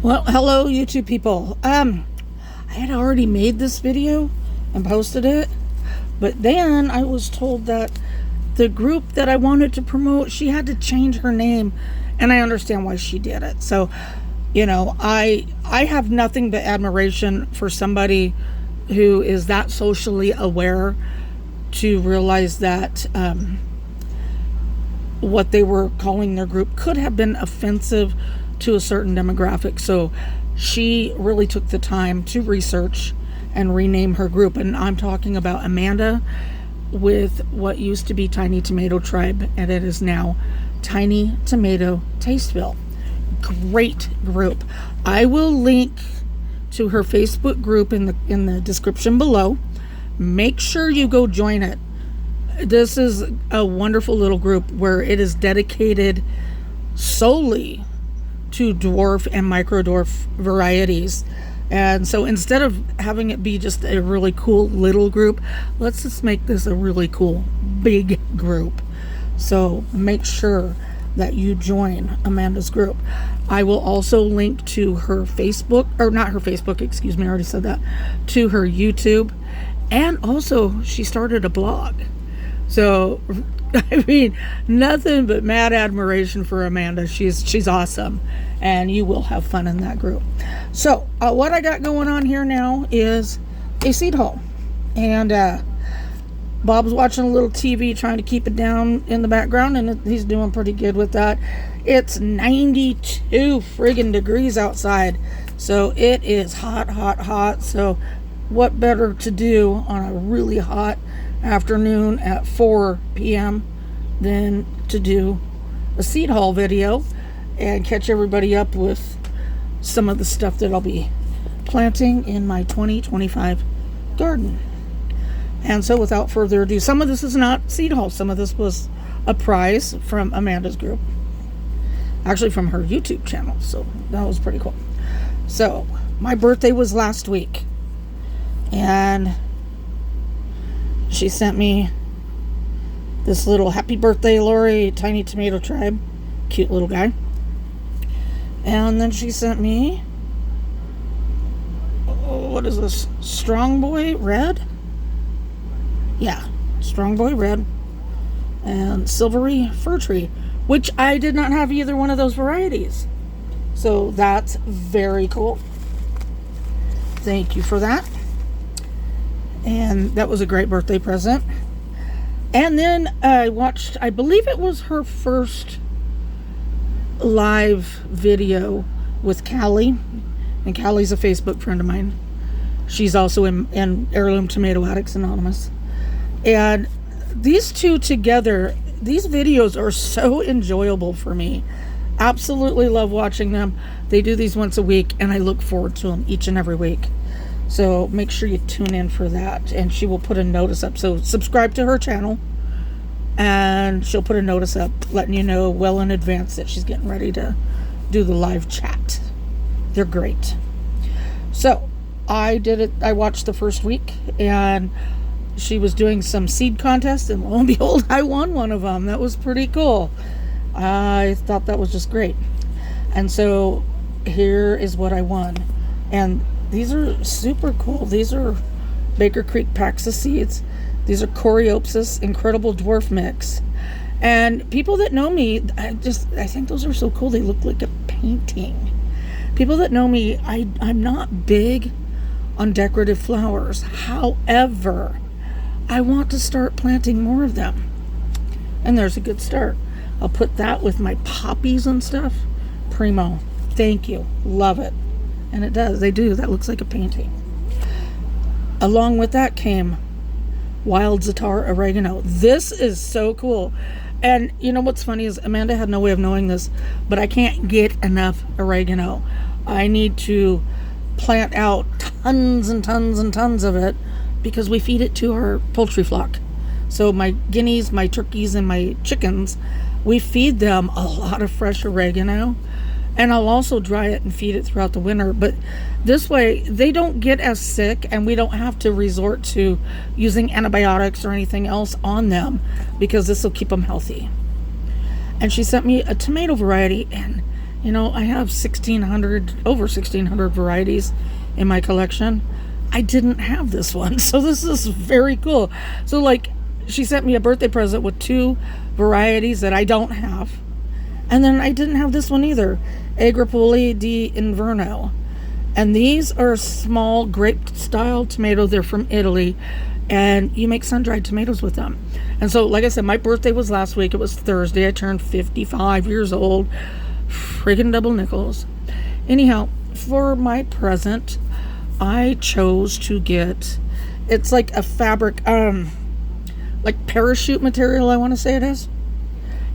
Well, hello, YouTube people. I had already made this video and posted it, but then I was told that the group that I wanted to promote, she had to change her name, and I understand why she did it. So, I have nothing but admiration for somebody who is that socially aware to realize that what they were calling their group could have been offensive to a certain demographic. So she really took the time to research and rename her group. And I'm talking about Amanda with what used to be Tiny Tomato Tribe, and it is now Tiny Tomato Tasteville. Great group. I will link to her Facebook group in the description below. Make sure you go join it. This is a wonderful little group where it is dedicated solely to dwarf and micro dwarf varieties. And so instead of having it be just a really cool little group, let's just make this a really cool big group. So make sure that you join Amanda's group. I will also link to her Facebook, or not her Facebook, excuse me, I already said that, to her YouTube. And also she started a blog. So I mean, nothing but mad admiration for Amanda. She's awesome, and you will have fun in that group. So what I got going on here now is a seed haul, and Bob's watching a little TV, trying to keep it down in the background, and he's doing pretty good with that. It's 92 friggin' degrees outside, so it is hot. So what better to do on a really hot afternoon at 4 p.m. than to do a seed haul video and catch everybody up with some of the stuff that I'll be planting in my 2025 garden. And so without further ado, some of this is not seed haul. Some of this was a prize from Amanda's group. Actually from her YouTube channel. So that was pretty cool. So my birthday was last week. And she sent me this little happy birthday, Lori, Tiny Tomato Tribe. Cute little guy. And then she sent me, what is this? Strong Boy Red? Yeah, Strong Boy Red. And Silvery Fir Tree, which I did not have either one of those varieties. So that's very cool. Thank you for that. And that was a great birthday present. And then I watched, I believe it was her first live video with Callie. And Callie's a Facebook friend of mine. She's also in Heirloom Tomato Addicts Anonymous. And these two together, these videos are so enjoyable for me. Absolutely love watching them. They do these once a week, and I look forward to them each and every week. So make sure you tune in for that, and she will put a notice up. So subscribe to her channel, and she'll put a notice up letting you know well in advance that she's getting ready to do the live chat. They're great. So I did it. I watched the first week, and she was doing some seed contests, and lo and behold, I won one of them. That was pretty cool. I thought that was just great. And so here is what I won. And these are super cool. These are Baker Creek Paxa seeds. These are Coreopsis Incredible Dwarf Mix. And people that know me, I think those are so cool. They look like a painting. People that know me, I'm not big on decorative flowers. However, I want to start planting more of them. And there's a good start. I'll put that with my poppies and stuff. Primo. Thank you. Love it. And it does. They do. That looks like a painting. Along with that came wild Zatar oregano. This is so cool. And you know what's funny is Amanda had no way of knowing this, but I can't get enough oregano. I need to plant out tons and tons and tons of it because we feed it to our poultry flock. So my guineas, my turkeys, and my chickens, we feed them a lot of fresh oregano. And I'll also dry it and feed it throughout the winter. But this way, they don't get as sick, and we don't have to resort to using antibiotics or anything else on them, because this will keep them healthy. And she sent me a tomato variety, and I have over 1,600 varieties in my collection. I didn't have this one, so this is very cool. So, like, she sent me a birthday present with 2 varieties that I don't have. And then I didn't have this one either, Agripoli di Inverno. And these are small grape-style tomatoes. They're from Italy, and you make sun-dried tomatoes with them. And so, like I said, my birthday was last week. It was Thursday. I turned 55 years old. Friggin' double nickels. Anyhow, for my present, I chose to get, it's like a fabric, like parachute material, I want to say it is.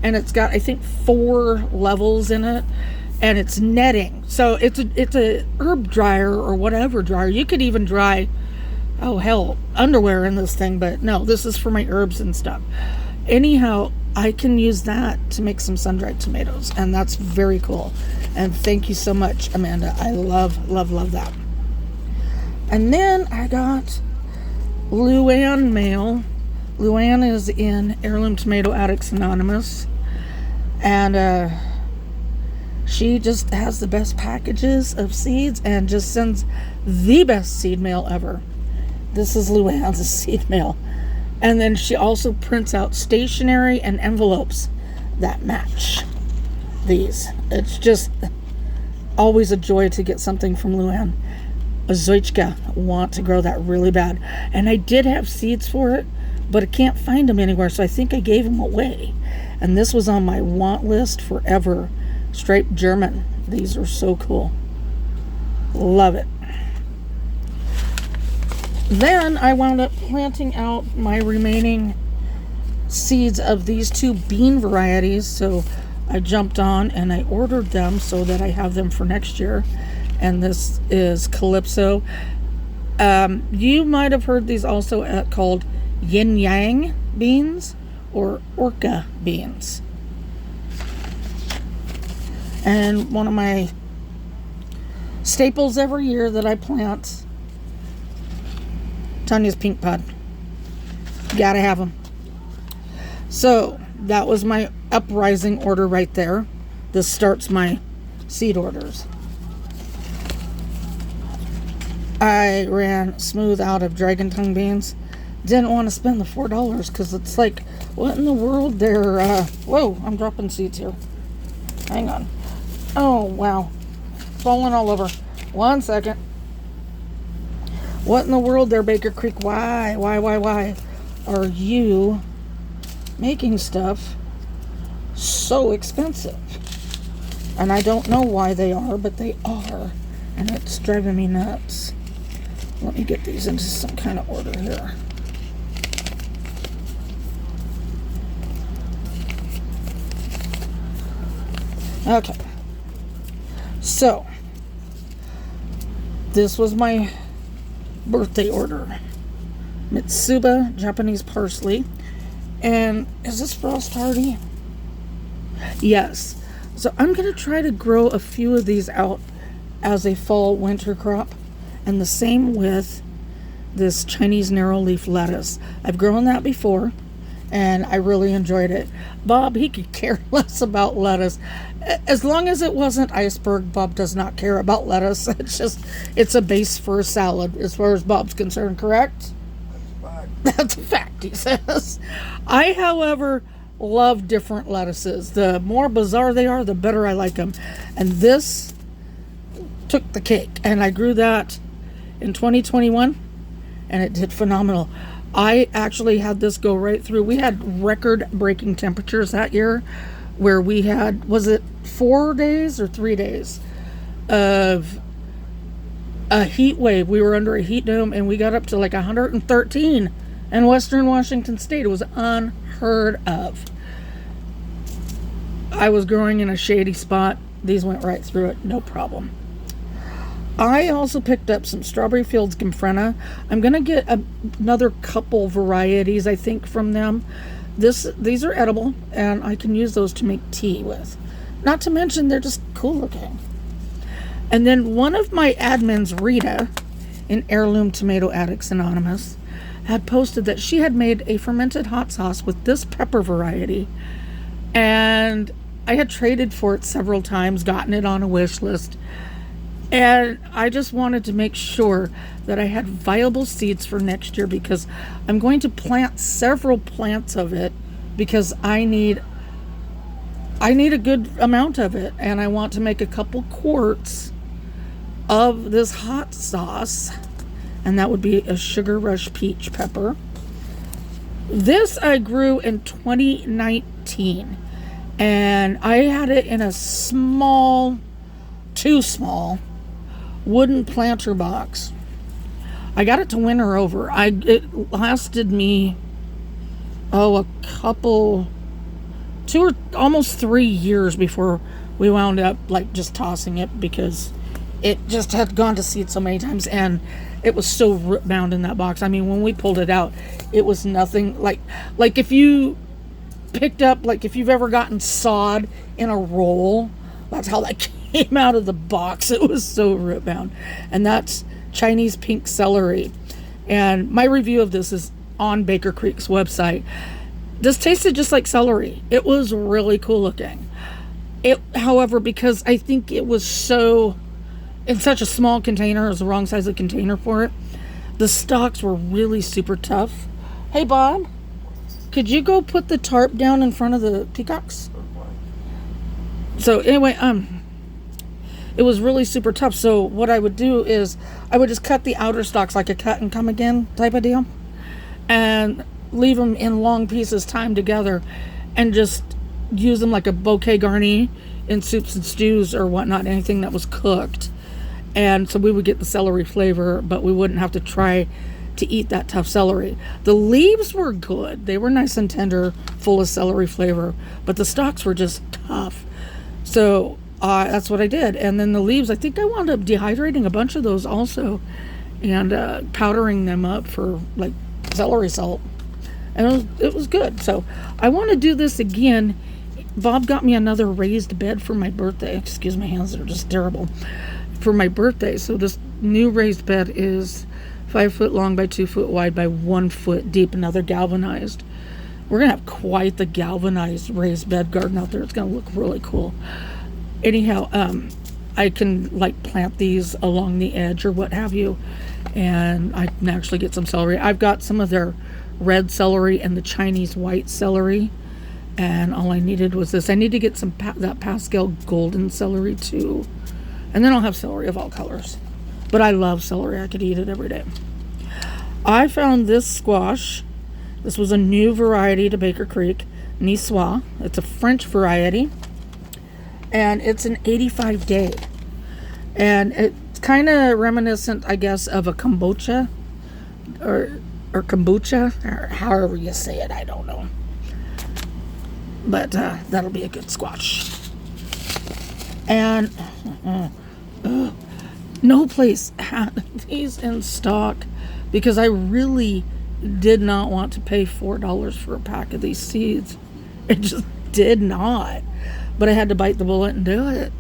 And it's got, I think, 4 levels in it. And it's netting. So it's a herb dryer or whatever dryer. You could even dry, oh hell, underwear in this thing. But no, this is for my herbs and stuff. Anyhow, I can use that to make some sun-dried tomatoes. And that's very cool. And thank you so much, Amanda. I love, love, love that. And then I got Luann mail. Luann is in Heirloom Tomato Addicts Anonymous. And she just has the best packages of seeds and just sends the best seed mail ever. This is Luann's seed mail. And then she also prints out stationery and envelopes that match these. It's just always a joy to get something from Luann. Zoichka want to grow that really bad. And I did have seeds for it, but I can't find them anywhere, so I think I gave them away. And this was on my want list forever. Striped German. These are so cool. Love it. Then I wound up planting out my remaining seeds of these 2 bean varieties. So I jumped on and I ordered them so that I have them for next year. And this is Calypso. You might have heard these also called yin yang beans or orca beans. And one of my staples every year that I plant, Tanya's pink pod. Gotta have them. So that was my uprising order right there. This starts my seed orders. I ran smooth out of dragon tongue beans. Didn't want to spend the $4 because it's like, what in the world? They're, whoa, I'm dropping seeds here. Hang on. Oh, wow. Falling all over. 1 second. What in the world there, Baker Creek? Why are you making stuff so expensive? And I don't know why they are, but they are. And it's driving me nuts. Let me get these into some kind of order here. Okay. So, this was my birthday order. Mitsuba Japanese parsley. And is this frost hardy? Yes. So I'm going to try to grow a few of these out as a fall winter crop. And the same with this Chinese narrow leaf lettuce. I've grown that before and I really enjoyed it. Bob, he could care less about lettuce. As long as it wasn't iceberg, Bob does not care about lettuce. It's a base for a salad as far as Bob's concerned, correct? That's a fact, he says. I, however, love different lettuces. The more bizarre they are, the better I like them. And this took the cake. And I grew that in 2021, and it did phenomenal. I actually had this go right through. We had record-breaking temperatures that year where we had, was it 4 days or 3 days of a heat wave? We were under a heat dome, and we got up to like 113 in Western Washington State. It was unheard of. I was growing in a shady spot. These went right through it, no problem. I also picked up some Strawberry Fields Gomphrena. I'm going to get another couple varieties, I think, from them. These are edible, and I can use those to make tea with. Not to mention, they're just cool looking. And then one of my admins, Rita, in Heirloom Tomato Addicts Anonymous, had posted that she had made a fermented hot sauce with this pepper variety. And I had traded for it several times, gotten it on a wish list, and I just wanted to make sure that I had viable seeds for next year, because I'm going to plant several plants of it, because I need a good amount of it, and I want to make a couple quarts of this hot sauce, and that would be a Sugar Rush peach pepper. This I grew in 2019, and I had it in a too small wooden planter box. I got it to winter over. It lasted me almost 3 years before we wound up like just tossing it, because it just had gone to seed so many times, and it was so root bound in that box. I mean, when we pulled it out, it was nothing like if you picked up, like if you've ever gotten sod in a roll, that's how that came out of the box. It was so root bound. And that's Chinese pink celery. And my review of this is on Baker Creek's website. This tasted just like celery. It was really cool looking. However, because I think it was in such a small container, it was the wrong size of container for it, the stalks were really super tough. Hey, Bob, could you go put the tarp down in front of the peacocks? So anyway, it was really super tough. So what I would do is I would just cut the outer stalks like a cut and come again type of deal, and leave them in long pieces timed together, and just use them like a bouquet garni in soups and stews or whatnot, anything that was cooked. And so we would get the celery flavor, but we wouldn't have to try to eat that tough celery. The leaves were good. They were nice and tender, full of celery flavor, but the stalks were just tough. So that's what I did. And then the leaves, I think I wound up dehydrating a bunch of those also, and powdering them up for like celery salt. And it was good. So I want to do this again. Bob got me another raised bed for my birthday. Excuse my hands, they're just terrible. For my birthday. So this new raised bed is 5 foot long by 2 foot wide by 1 foot deep, another galvanized. We're gonna have quite the galvanized raised bed garden out there. It's gonna look really cool. Anyhow, I can like plant these along the edge or what have you, and I can actually get some celery. I've got some of their red celery and the Chinese white celery, and all I needed was this. I need to get some that Pascal golden celery too. And then I'll have celery of all colors. But I love celery. I could eat it every day. I found this squash. This was a new variety to Baker Creek, Niçoise. It's a French variety. And it's an 85-day. And it's kind of reminiscent, I guess, of a kombucha. Or kombucha. Or however you say it. I don't know. But that'll be a good squash. And no place had these in stock, because I really did not want to pay $4 for a pack of these seeds. It just did not. But I had to bite the bullet and do it.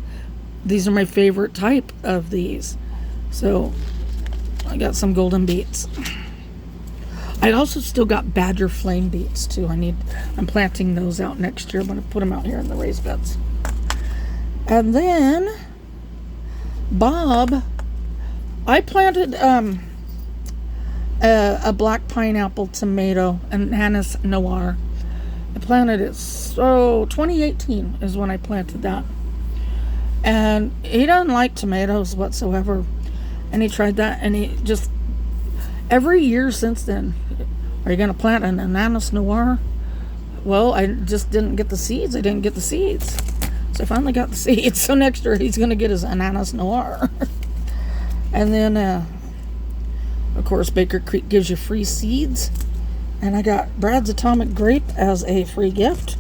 These are my favorite type of these. So I got some golden beets. I also still got Badger flame beets too. I'm planting those out next year. I'm going to put them out here in the raised beds. And then Bob, I planted a black pineapple tomato, an Anise Noir. I planted it, 2018 is when I planted that. And he doesn't like tomatoes whatsoever. And he tried that, and he just, every year since then, are you going to plant an Anise Noir? Well, I just didn't get the seeds. I didn't get the seeds. So I finally got the seeds. So next year he's going to get his Anise Noir. And then, of course, Baker Creek gives you free seeds. And I got Brad's Atomic Grape as a free gift.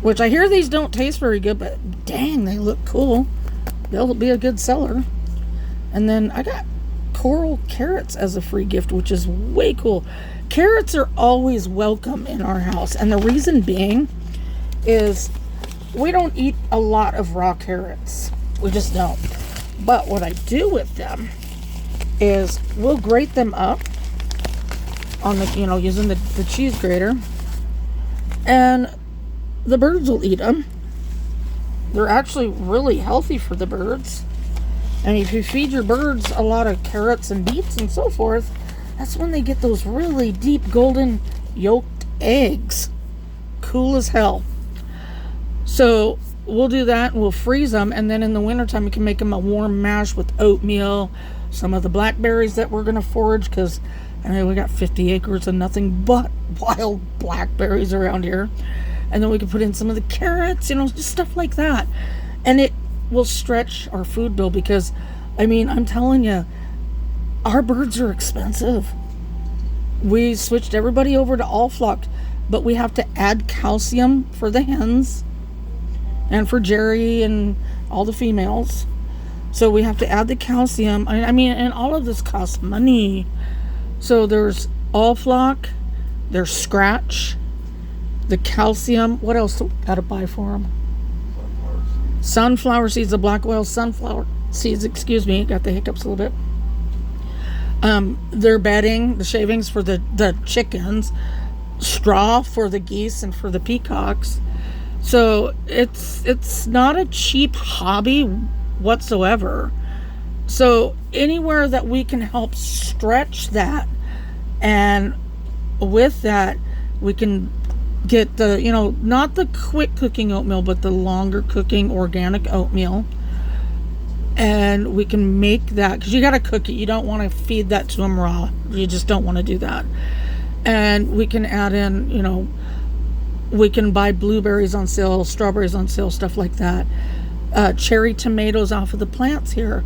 Which I hear these don't taste very good, but dang, they look cool. They'll be a good seller. And then I got coral carrots as a free gift, which is way cool. Carrots are always welcome in our house. And the reason being is we don't eat a lot of raw carrots. We just don't. But what I do with them is we'll grate them up on the, using the cheese grater, and the birds will eat them. They're actually really healthy for the birds. And if you feed your birds a lot of carrots and beets and so forth, that's when they get those really deep golden yolked eggs. Cool as hell. So we'll do that and we'll freeze them. And then in the wintertime, we can make them a warm mash with oatmeal, some of the blackberries that we're going to forage, because I mean, we got 50 acres of nothing but wild blackberries around here. And then we can put in some of the carrots, just stuff like that. And it will stretch our food bill because, I mean, I'm telling you, our birds are expensive. We switched everybody over to all flock, but we have to add calcium for the hens and for Jerry and all the females. So we have to add the calcium. I mean, and all of this costs money. So there's all flock, there's scratch, the calcium. What else gotta buy for them? Sunflower seeds, the black oil sunflower seeds, excuse me, got the hiccups a little bit. Their bedding, the shavings for the chickens, straw for the geese and for the peacocks. So it's not a cheap hobby whatsoever. So anywhere that we can help stretch that, and with that we can get the, not the quick cooking oatmeal, but the longer cooking organic oatmeal. And we can make that, because you got to cook it. You don't want to feed that to them raw. You just don't want to do that. And we can add in, we can buy blueberries on sale, strawberries on sale, stuff like that. Cherry tomatoes off of the plants here,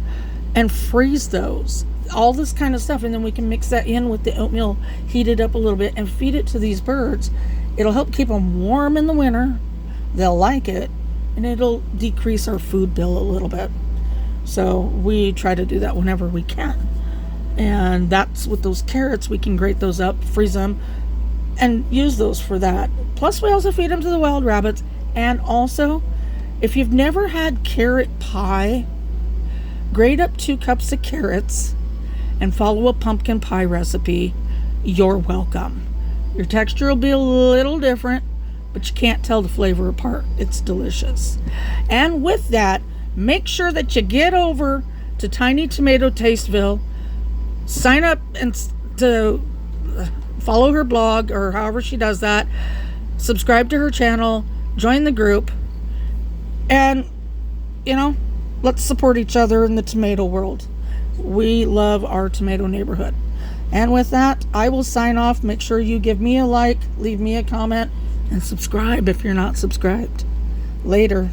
and freeze those. All this kind of stuff. And then we can mix that in with the oatmeal, heat it up a little bit, and feed it to these birds. It'll help keep them warm in the winter. They'll like it, and it'll decrease our food bill a little bit. So we try to do that whenever we can. And that's with those carrots. We can grate those up, freeze them, and use those for that. Plus, we also feed them to the wild rabbits. And also, if you've never had carrot pie, grate up 2 cups of carrots and follow a pumpkin pie recipe. You're welcome. Your texture will be a little different, but you can't tell the flavor apart. It's delicious. And with that, make sure that you get over to Tiny Tomato Tasteville, sign up and to follow her blog or however she does that, subscribe to her channel, join the group, and let's support each other in the tomato world. We love our tomato neighborhood. And with that, I will sign off. Make sure you give me a like, leave me a comment, and subscribe if you're not subscribed. Later.